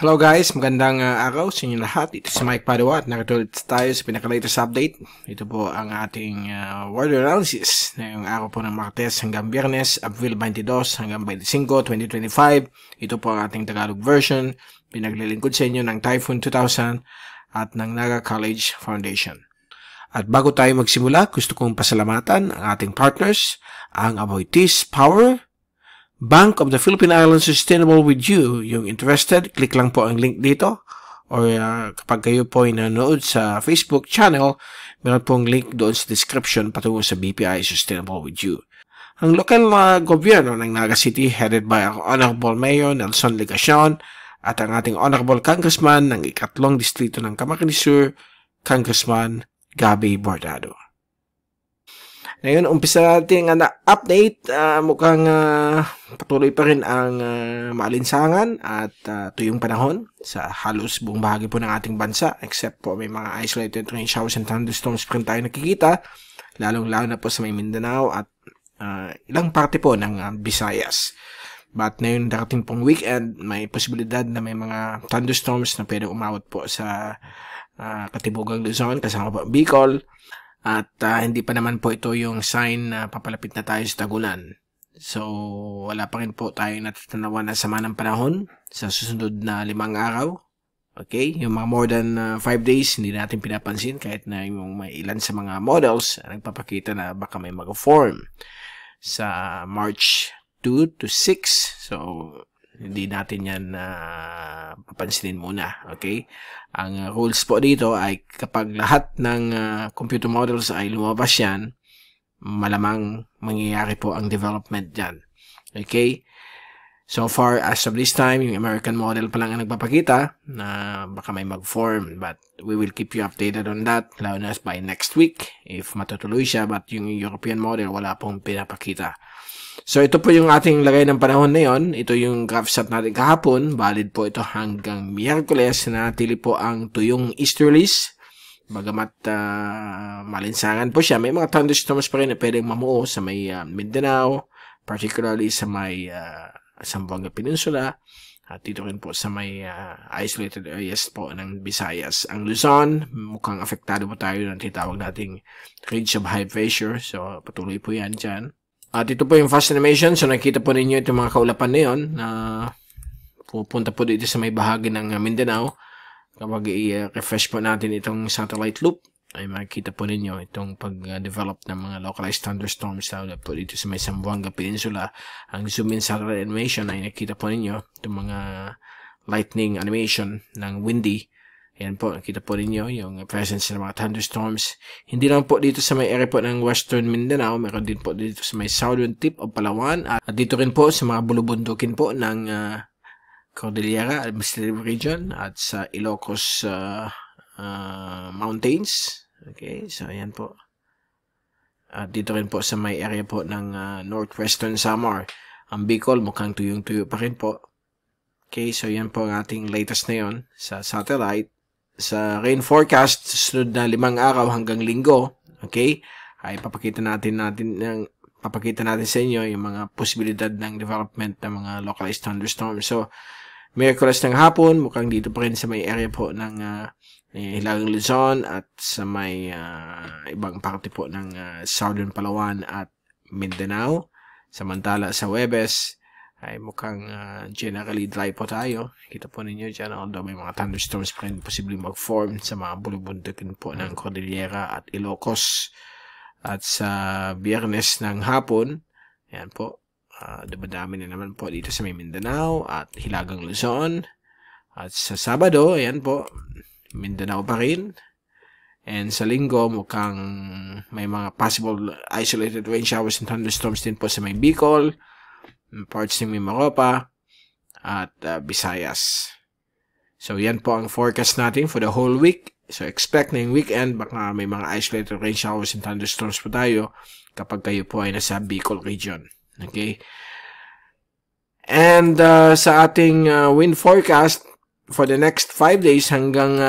Hello guys, magandang araw sa inyo lahat. Ito si Mike Padua at nakatulad tayo sa pinaka-latest update. Ito po ang ating word analysis na yung araw po ng Martes hanggang Biyernes, Abril 22 hanggang 25, 2025. Ito po ang ating Tagalog version. Pinaglilingkod sa inyo ng Typhoon 2000 at ng Naga College Foundation. At bago tayo magsimula, gusto kong pasalamatan ang ating partners, ang Aboitiz Power, Bank of the Philippine Islands Sustainable with You. Yung interested, click lang po ang link dito. Or kapag kayo po ay nanonood sa Facebook channel, meron pong link doon sa description patungo sa BPI Sustainable with You. Ang lokal na gobyerno ng Naga City headed by ang Honorable Mayor Nelson Legacion at ang ating Honorable Congressman ng ikatlong distrito ng Camarines Sur, Congressman Gabby Bordado. Ngayon, umpisa natin ang update. Mukhang patuloy pa rin ang maalinsangan at tuyong panahon sa halos buong bahagi po ng ating bansa, except po may mga isolated rain showers and thunderstorms pa rin tayo nakikita, lalong-lalo na po sa may Mindanao at ilang parte po ng Visayas. But ngayon darating pong weekend, may posibilidad na may mga thunderstorms na pwede umawat po sa Katibugang Luzon, kasama po Bicol. At hindi pa naman po ito yung sign na papalapit na tayo sa tagulan. So, wala pa rin po tayo natatanawan na sama ng panahon sa susunod na 5 araw. Okay? Yung mga more than 5 days, hindi natin pinapansin kahit na yung may ilan sa mga models nagpapakita na baka may mag-form sa March 2 to 6. So, hindi natin yan papansinin muna. Okay? Ang rules po dito ay kapag lahat ng computer models ay lumabas yan, malamang mangyayari po ang development dyan. Okay? So far, as of this time, yung American model pa lang ang nagpapakita na baka may mag-form. But we will keep you updated on that, lalo na by next week, if matutuloy siya. But yung European model, wala pong pinapakita. So, ito po yung ating lagay ng panahon na yon. Ito yung graph set natin kahapon. Valid po ito hanggang Miyerkules. Natili po ang tuyong easterlies. Bagamat malinsangan po siya, may mga thunderstorms pa rin na pwedeng mamuo sa may Mindanao, particularly sa may Zamboanga Peninsula, at dito rin po sa may isolated areas po ng Visayas. Ang Luzon, mukhang apektado po tayo ng tinatawag nating ridge of high pressure. So, patuloy po yan dyan. At ito po yung fast animation. So, nakita po ninyo itong mga kaulapan na yun na pupunta po dito sa may bahagi ng Mindanao. Kapag i-refresh po natin itong satellite loop, ay makikita po ninyo itong pag-develop ng mga localized thunderstorms na po dito sa may Zamboanga Peninsula. Ang zoom-in satellite animation ay nakita po ninyo itong mga lightning animation ng windy. Ayan po, nakita po ninyo yung presence ng mga thunderstorms. Hindi lang po dito sa may area po ng Western Mindanao, meron din po dito sa may southern tip of Palawan, at dito rin po sa mga bulubundukin po ng Cordillera Administrative Region at sa Ilocos Mountains. Okay, so ayan po. At dito rin po sa may area po ng Northwestern Samar. Ang Bicol mukhang tuyong-tuyo pa rin po. Okay, so yan po ang ating latest na yon sa satellite. Sa rain forecast, sa sunod na 5 araw hanggang linggo, okay, ay papakita natin sa inyo yung mga posibilidad ng development ng mga localized thunderstorms. So, Miyerkules ng hapon, mukhang dito pa rin sa may area po ng Hilagang Luzon at sa may ibang parte po ng Southern Palawan at Mindanao. Samantala sa Huwebes, ay mukhang generally dry po tayo. Kita po ninyo dyan, although may mga thunderstorms pa rin posibleng mag-form sa mga bulubundukin po ng Cordillera at Ilocos. At sa Biyernes ng hapon, ayan po, dumadami na naman po dito sa may Mindanao at Hilagang Luzon. At sa Sabado, ayan po, Mindanao pa rin. And sa Linggo, mukhang may mga possible isolated rain showers and thunderstorms din po sa may Bicol, parts ng Mimaropa, at Visayas. So, yan po ang forecast natin for the whole week. So, expect na yung weekend, baka may mga isolated rain showers and thunderstorms po tayo kapag kayo po ay nasa Bicol region. Okay? And sa ating wind forecast, for the next 5 days hanggang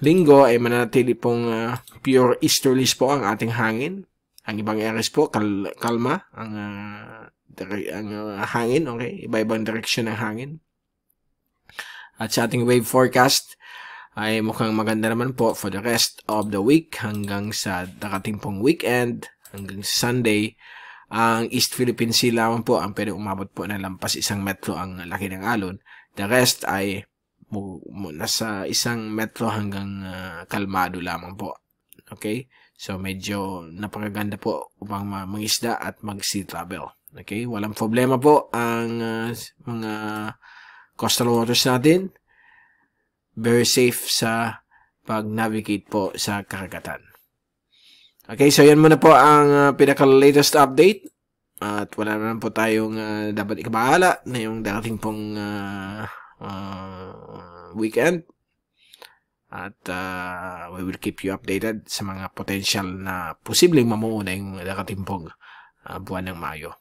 linggo, ay mananatili pong pure easterlies po ang ating hangin. Ang ibang areas po, kalma ang hangin, okay? Iba-ibang direksyon ng hangin. At sa ating wave forecast ay mukhang maganda naman po for the rest of the week hanggang sa darating pong weekend, hanggang sa Sunday. Ang East Philippine Sea lamang po ang pwede umabot po na lampas 1 metro ang laki ng alon. The rest ay nasa 1 metro hanggang kalmado lamang po. Okay? So medyo napakaganda po upang mangisda at mag-sea travel. Okay? Walang problema po ang mga coastal waters natin. Very safe sa pag-navigate po sa karagatan. Okay, so yan muna po ang pinaka-latest update. At wala naman po tayong dapat ikabahala na yung darating pong weekend. At we will keep you updated sa mga potential na posibleng mamuuna yung darating pong buwan ng Mayo.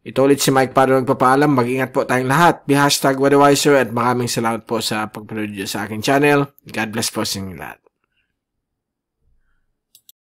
Ito ulit si Mike Padua nagpapaalam. Mag-ingat po tayong lahat. Be #WeatherWiser at maraming salamat po sa pagpanood sa aking channel. God bless po sa inyong lahat.